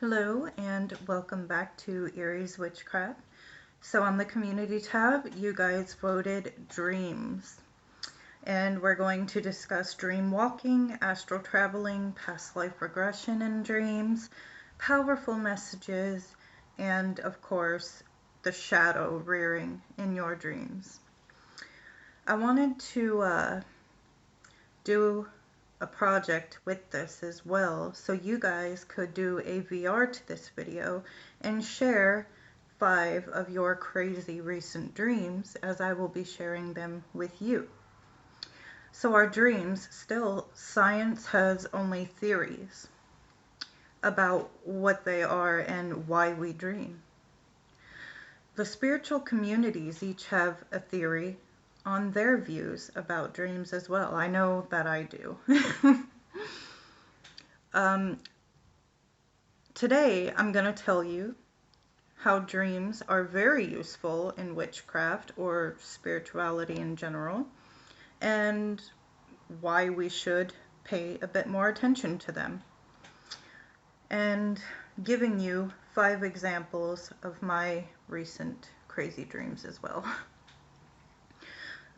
Hello and welcome back to Erie's Witchcraft. So on the community tab, you guys voted dreams. And we're going to discuss dream walking, astral traveling, past life regression in dreams, powerful messages, and of course, the shadow rearing in your dreams. I wanted to do a project with this as well, so you guys could do a VR to this video and share 5 of your crazy recent dreams, as I will be sharing them with you. So our dreams, still, science has only theories about what they are and why we dream. The spiritual communities each have a theory on their views about dreams as well. I know that I do. Today, I'm going to tell you how dreams are very useful in witchcraft or spirituality in general, and why we should pay a bit more attention to them. And giving you 5 examples of my recent crazy dreams as well.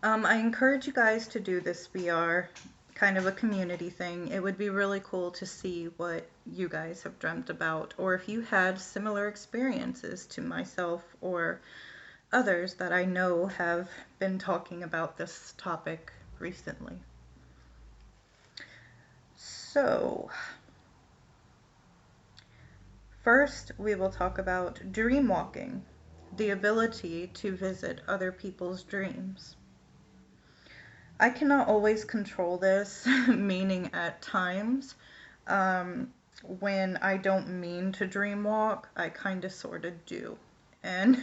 I encourage you guys to do this VR, kind of a community thing. It would be really cool to see what you guys have dreamt about, or if you had similar experiences to myself or others that I know have been talking about this topic recently. So, first we will talk about dream walking, the ability to visit other people's dreams. I cannot always control this, meaning at times, when I don't mean to dream walk, I kind of sort of do. And,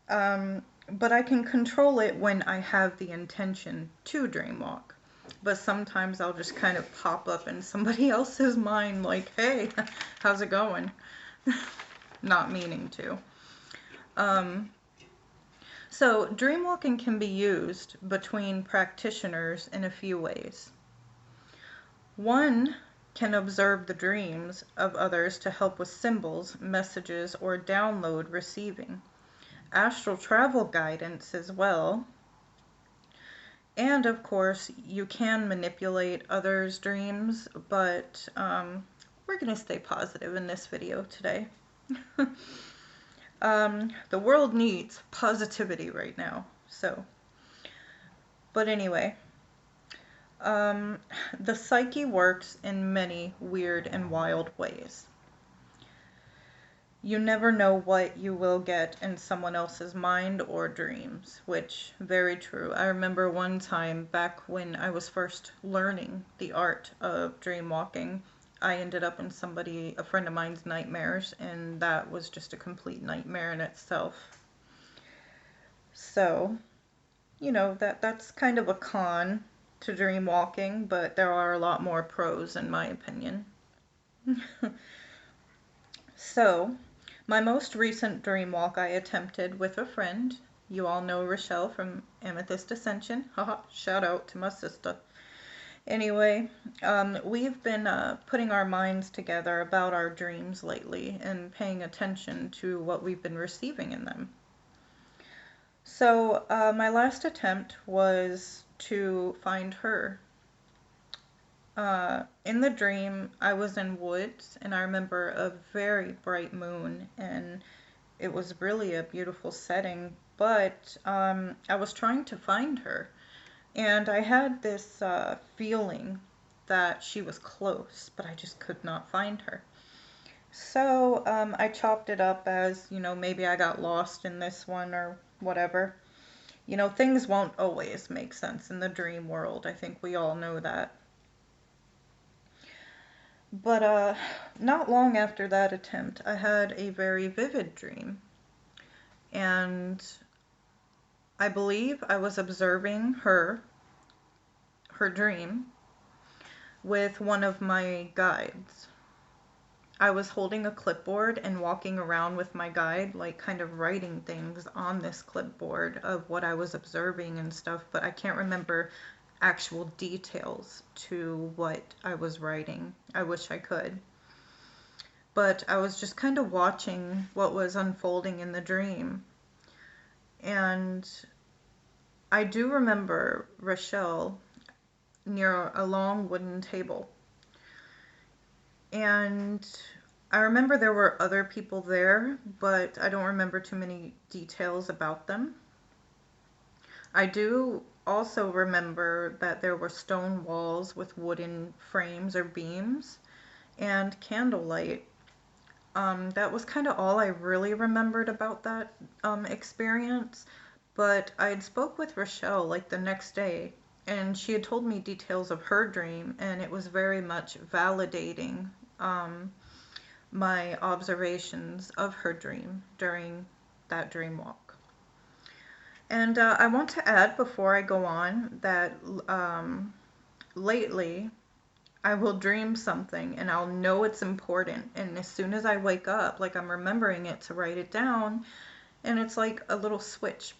but I can control it when I have the intention to dream walk. But sometimes I'll just kind of pop up in somebody else's mind like, hey, how's it going? Not meaning to. So dream walking can be used between practitioners in a few ways. One can observe the dreams of others to help with symbols, messages, or download receiving. Astral travel guidance as well. And of course, you can manipulate others' dreams, but we're going to stay positive in this video today. The world needs positivity right now, so. But anyway, the psyche works in many weird and wild ways. You never know what you will get in someone else's mind or dreams, which, very true. I remember one time back when I was first learning the art of dream walking, I ended up in a friend of mine's nightmares, and that was just a complete nightmare in itself. So, you know, that's kind of a con to dream walking, but there are a lot more pros in my opinion. So, my most recent dream walk I attempted with a friend. You all know Rochelle from Amethyst Ascension. Haha, shout out to my sister. Anyway, we've been putting our minds together about our dreams lately and paying attention to what we've been receiving in them. So my last attempt was to find her. In the dream, I was in woods, and I remember a very bright moon, and it was really a beautiful setting, but I was trying to find her. And I had this feeling that she was close, but I just could not find her. So I chopped it up as, you know, maybe I got lost in this one or whatever. You know, things won't always make sense in the dream world. I think we all know that. But not long after that attempt, I had a very vivid dream. And I believe I was observing her dream with one of my guides. I was holding a clipboard and walking around with my guide, like kind of writing things on this clipboard of what I was observing and stuff, but I can't remember actual details to what I was writing. I wish I could. but I was just kind of watching what was unfolding in the dream. And I do remember Rochelle near a long wooden table. And I remember there were other people there, but I don't remember too many details about them. I do also remember that there were stone walls with wooden frames or beams and candlelight. That was kind of all I really remembered about that experience. But I had spoke with Rochelle like the next day, and she had told me details of her dream, and it was very much validating my observations of her dream during that dream walk. And I want to add before I go on that lately I will dream something and I'll know it's important. And as soon as I wake up, like I'm remembering it to write it down, and it's like a little switch.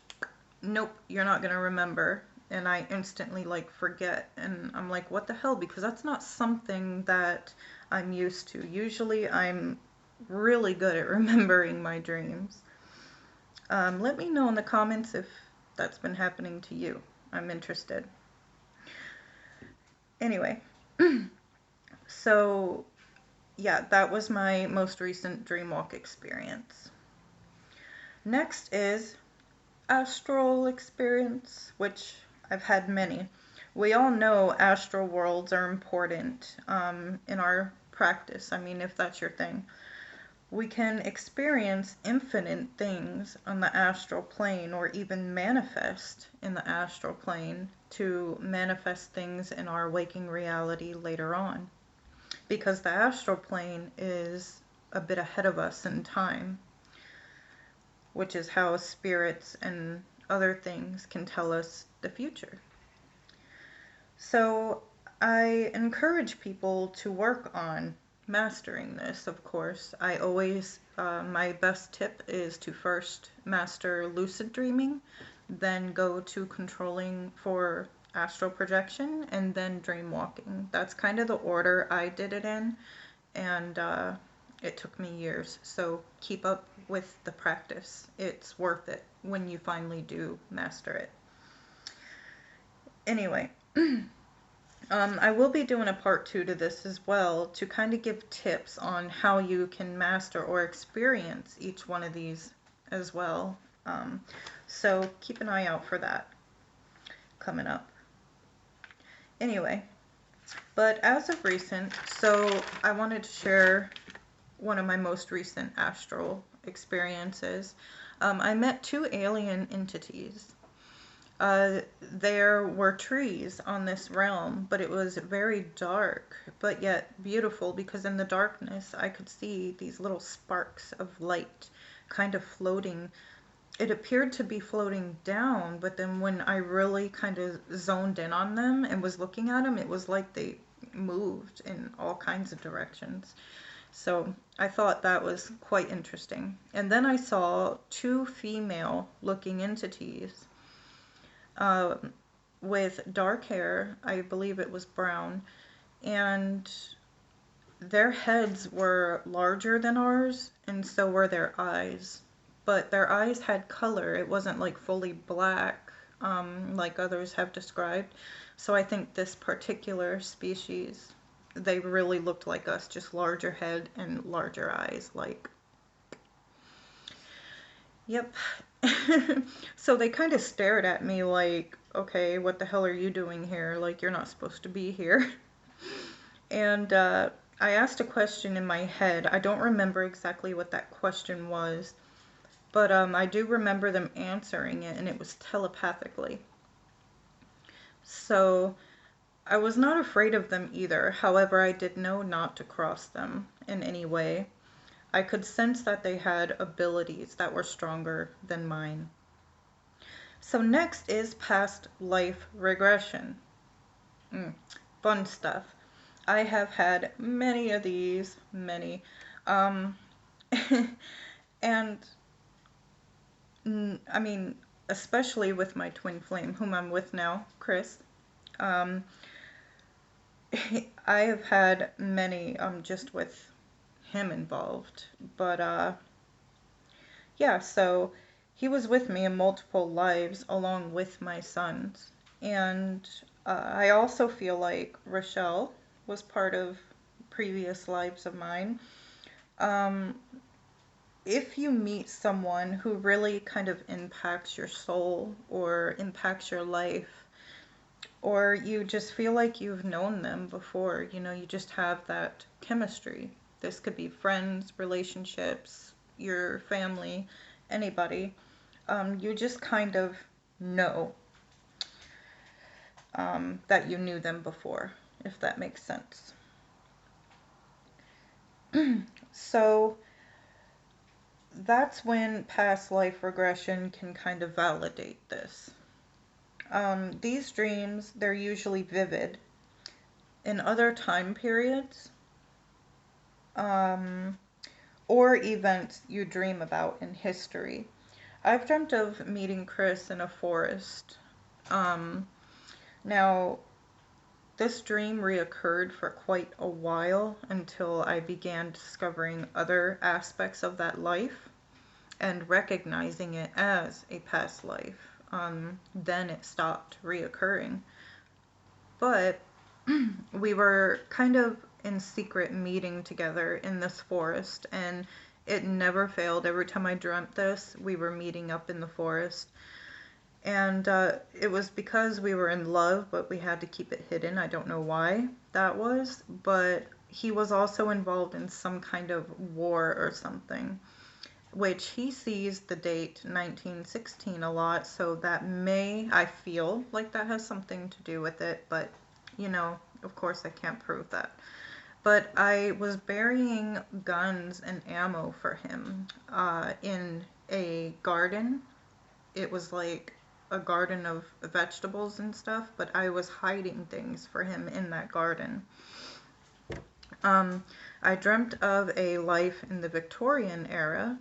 Nope, you're not going to remember. And I instantly like forget. And I'm like, what the hell? Because that's not something that I'm used to. Usually I'm really good at remembering my dreams. Let me know in the comments if that's been happening to you. I'm interested. Anyway, so yeah, that was my most recent dreamwalk experience. Next is astral experience, which I've had many. We all know astral worlds are important in our practice. I mean, if that's your thing. We can experience infinite things on the astral plane or even manifest in the astral plane to manifest things in our waking reality later on. Because the astral plane is a bit ahead of us in time, which is how spirits and other things can tell us the future. So I encourage people to work on mastering this, of course. I always, my best tip is to first master lucid dreaming, then go to controlling for astral projection, and then dream walking. That's kind of the order I did it in, and it took me years. So keep up with the practice. It's worth it when you finally do master it. Anyway. I will be doing a part 2 to this as well to kind of give tips on how you can master or experience each one of these as well. So keep an eye out for that coming up. Anyway, but as of recent, so I wanted to share one of my most recent astral experiences. I met 2 alien entities. There were trees on this realm, but it was very dark, but yet beautiful because in the darkness I could see these little sparks of light kind of floating. It appeared to be floating down, but then when I really kind of zoned in on them and was looking at them, it was like they moved in all kinds of directions. So I thought that was quite interesting. And then I saw 2 female looking entities with dark hair, I believe it was brown, and their heads were larger than ours, and so were their eyes. But their eyes had color. It wasn't like fully black, like others have described. So I think this particular species, they really looked like us, just larger head and larger eyes, like. Yep. So they kind of stared at me like, okay, what the hell are you doing here? Like, you're not supposed to be here. And I asked a question in my head. I don't remember exactly what that question was, but I do remember them answering it, and it was telepathically. So I was not afraid of them either. However, I did know not to cross them in any way. I could sense that they had abilities that were stronger than mine. So next is past life regression. Fun stuff. I have had many of these, many. And I mean, especially with my twin flame, whom I'm with now, Chris. I have had many just with him involved. But yeah, so he was with me in multiple lives along with my sons. And I also feel like Rochelle was part of previous lives of mine. Um, if you meet someone who really kind of impacts your soul or impacts your life, or you just feel like you've known them before, you just have that chemistry. This could be friends, relationships, your family, anybody. You just kind of know that you knew them before, if that makes sense. So that's when past life regression can kind of validate this. These dreams, they're usually vivid. In other time periods, um, or events you dream about in history. I've dreamt of meeting Chris in a forest. Um, Now, this dream reoccurred for quite a while until I began discovering other aspects of that life and recognizing it as a past life. Then it stopped reoccurring. But we were kind of in secret meeting together in this forest, and it never failed. Every time I dreamt this, we were meeting up in the forest. And it was because we were in love, but we had to keep it hidden. I don't know why that was, but he was also involved in some kind of war or something, which he sees the date 1916 a lot, so that I feel like that has something to do with it, but of course I can't prove that. But I was burying guns and ammo for him in a garden. It was like a garden of vegetables and stuff, but I was hiding things for him in that garden. I dreamt of a life in the Victorian era,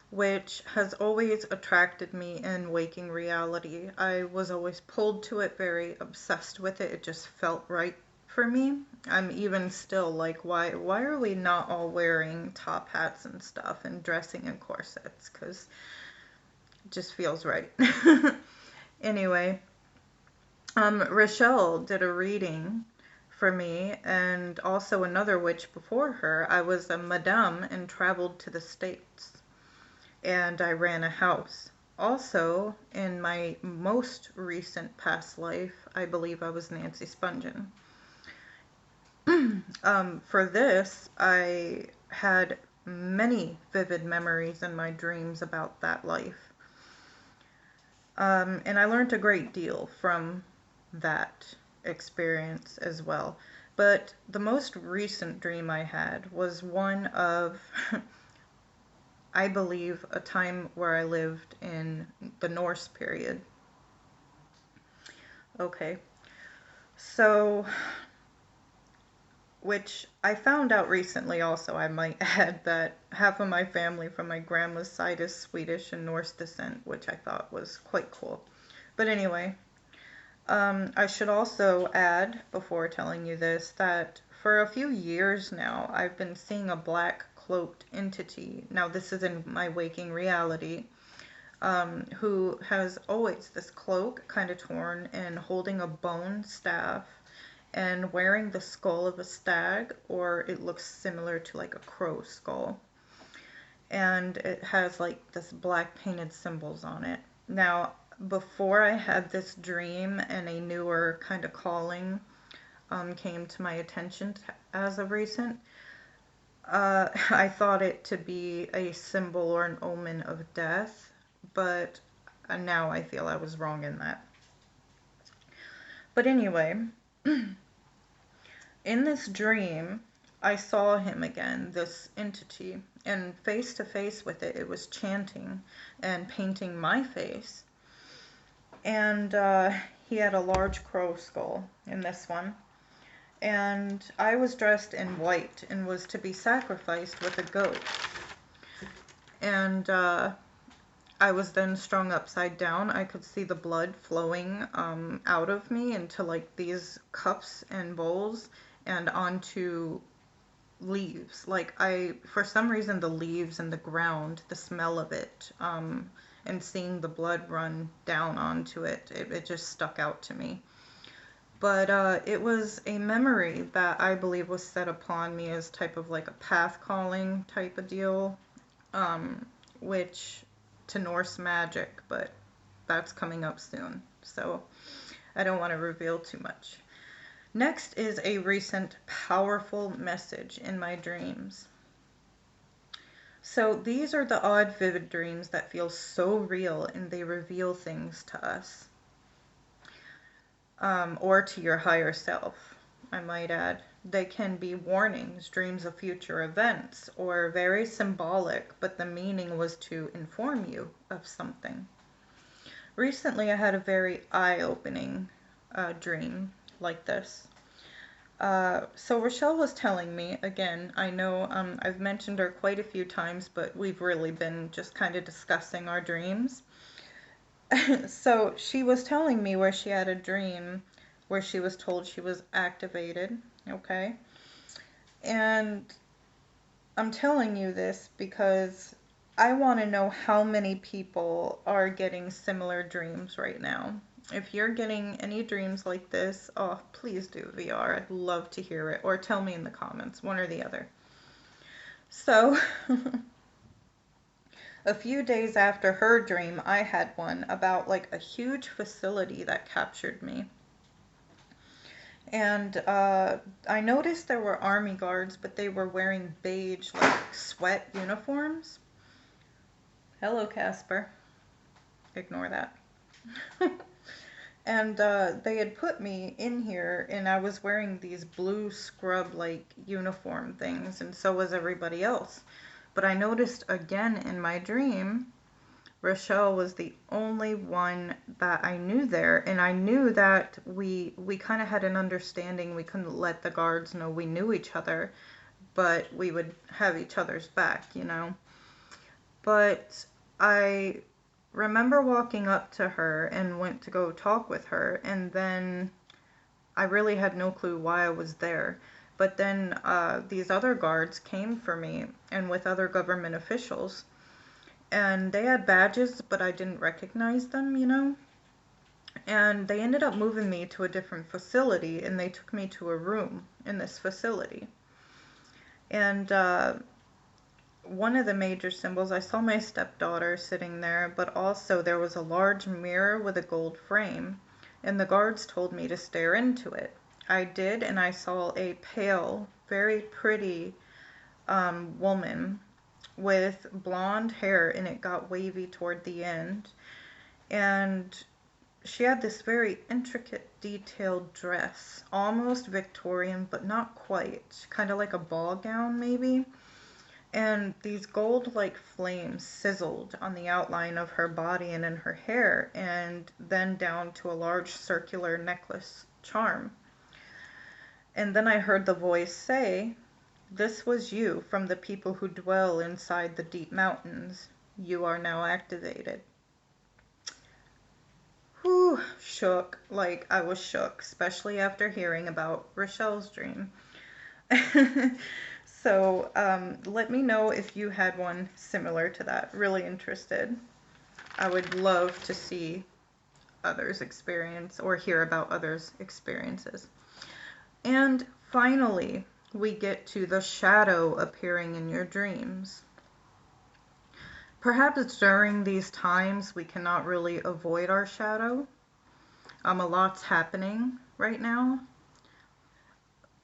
which has always attracted me in waking reality. I was always pulled to it, very obsessed with it. It just felt right for me. I'm even still like, why are we not all wearing top hats and stuff and dressing in corsets? Because it just feels right. Anyway, Rochelle did a reading for me, and also another witch before her. I was a madame and traveled to the States, and I ran a house. Also, in my most recent past life, I believe I was Nancy Spungen. For this, I had many vivid memories in my dreams about that life. And I learned a great deal from that experience as well. But the most recent dream I had was one of, I believe, a time where I lived in the Norse period. Okay, so, which I found out recently also, I might add, that half of my family from my grandma's side is Swedish and Norse descent, which I thought was quite cool. But anyway, I should also add, before telling you this, that for a few years now, I've been seeing a black cloaked entity. Now, this is in my waking reality, who has always this cloak, kind of torn, and holding a bone staff, and wearing the skull of a stag, or it looks similar to like a crow skull. And it has like this black painted symbols on it. Now, before I had this dream and a newer kind of calling came to my attention as of recent, I thought it to be a symbol or an omen of death, but now I feel I was wrong in that. But anyway, in this dream, I saw him again, this entity, and face to face with it, it was chanting and painting my face. And he had a large crow skull in this one. And I was dressed in white and was to be sacrificed with a goat. And I was then strung upside down. I could see the blood flowing out of me into like these cups and bowls and onto leaves. Like for some reason, the leaves and the ground, the smell of it, and seeing the blood run down onto it just stuck out to me. But it was a memory that I believe was set upon me as type of like a path calling type of deal, which to Norse magic, but that's coming up soon. So I don't want to reveal too much. Next is a recent powerful message in my dreams. So these are the odd, vivid dreams that feel so real and they reveal things to us, or to your higher self, I might add. They can be warnings, dreams of future events, or very symbolic, but the meaning was to inform you of something. Recently, I had a very eye-opening dream like this. So Rochelle was telling me, again, I know I've mentioned her quite a few times, but we've really been just kind of discussing our dreams. So she was telling me where she had a dream where she was told she was activated, okay? And I'm telling you this because I want to know how many people are getting similar dreams right now. If you're getting any dreams like this, oh, please do VR. I'd love to hear it. Or tell me in the comments, one or the other. So, a few days after her dream, I had one about like a huge facility that captured me. And I noticed there were army guards, but they were wearing beige, like sweat uniforms. Hello, Casper. Ignore that. And they had put me in here, and I was wearing these blue scrub-like uniform things, and so was everybody else. But I noticed again in my dream, Rochelle was the only one that I knew there, and I knew that we kind of had an understanding. We couldn't let the guards know we knew each other, but we would have each other's back, you know. But I remember walking up to her and went to go talk with her, and then I really had no clue why I was there. But then these other guards came for me, and with other government officials, and they had badges, but I didn't recognize them, you know. And they ended up moving me to a different facility, and they took me to a room in this facility. And one of the major symbols, I saw my stepdaughter sitting there, but also there was a large mirror with a gold frame, and the guards told me to stare into it. I did, and I saw a pale, very pretty woman with blonde hair, and it got wavy toward the end. And she had this very intricate, detailed dress, almost Victorian, but not quite, kind of like a ball gown, maybe. And these gold-like flames sizzled on the outline of her body and in her hair, and then down to a large circular necklace charm. And then I heard the voice say, "This was you from the people who dwell inside the deep mountains. You are now activated." Whew, shook. Like, I was shook, especially after hearing about Rochelle's dream. So let me know if you had one similar to that. Really interested. I would love to see others' experience or hear about others' experiences. And finally, we get to the shadow appearing in your dreams. Perhaps during these times we cannot really avoid our shadow. A lot's happening right now,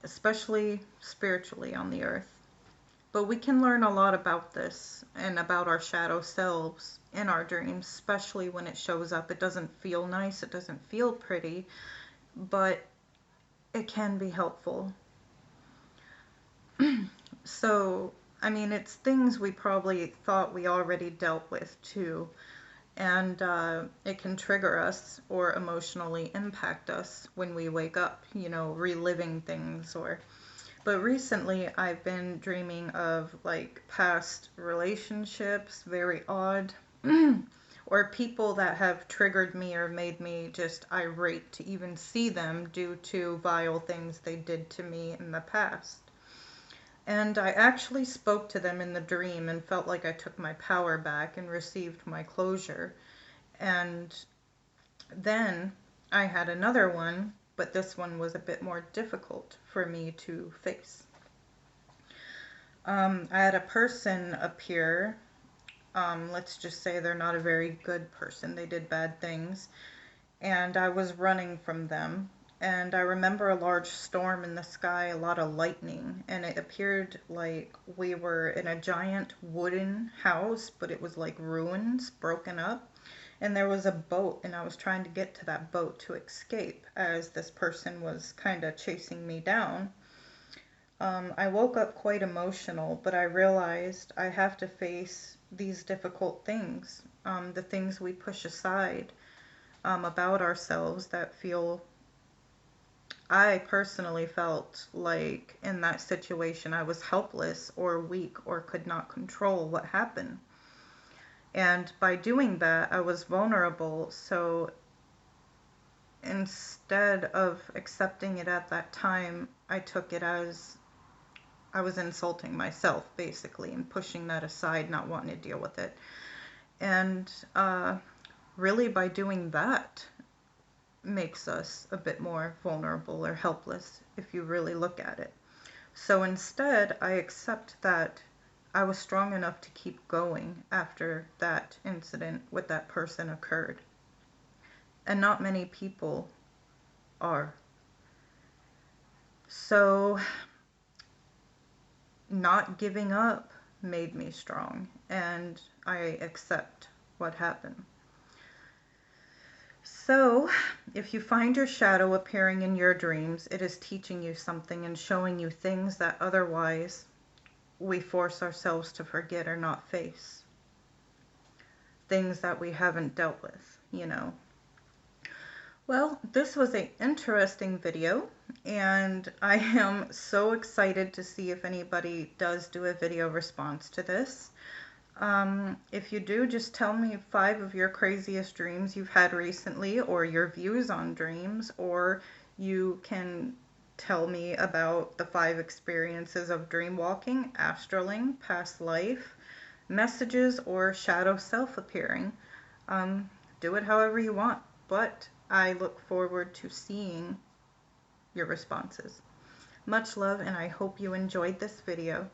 especially spiritually on the earth. But we can learn a lot about this and about our shadow selves in our dreams, especially when it shows up. It doesn't feel nice, it doesn't feel pretty, but it can be helpful. So, I mean, it's things we probably thought we already dealt with too. And it can trigger us or emotionally impact us when we wake up, you know, reliving things or. But recently I've been dreaming of like past relationships, very odd, or people that have triggered me or made me just irate to even see them due to vile things they did to me in the past. And I actually spoke to them in the dream and felt like I took my power back and received my closure. And then I had another one, but this one was a bit more difficult for me to face. I had a person appear. Let's just say they're not a very good person. They did bad things. And I was running from them. And I remember a large storm in the sky, a lot of lightning, and it appeared like we were in a giant wooden house, but it was like ruins, broken up. And there was a boat, and I was trying to get to that boat to escape as this person was kind of chasing me down. I woke up quite emotional, but I realized I have to face these difficult things, the things we push aside about ourselves that feel. I personally felt like in that situation I was helpless or weak or could not control what happened. And by doing that, I was vulnerable. So instead of accepting it at that time, I took it as I was insulting myself, basically, and pushing that aside, not wanting to deal with it. And really, by doing that, makes us a bit more vulnerable or helpless if you really look at it. So instead, I accept that I was strong enough to keep going after that incident with that person occurred. And not many people are. So not giving up made me strong, and I accept what happened. So, if you find your shadow appearing in your dreams, it is teaching you something and showing you things that otherwise we force ourselves to forget or not face. Things that we haven't dealt with. Well, this was an interesting video, and I am so excited to see if anybody does do a video response to this. If you do, just tell me 5 of your craziest dreams you've had recently, or your views on dreams, or you can tell me about the 5 experiences of dream walking, astraling, past life, messages, or shadow self appearing. Do it however you want, but I look forward to seeing your responses. Much love, and I hope you enjoyed this video.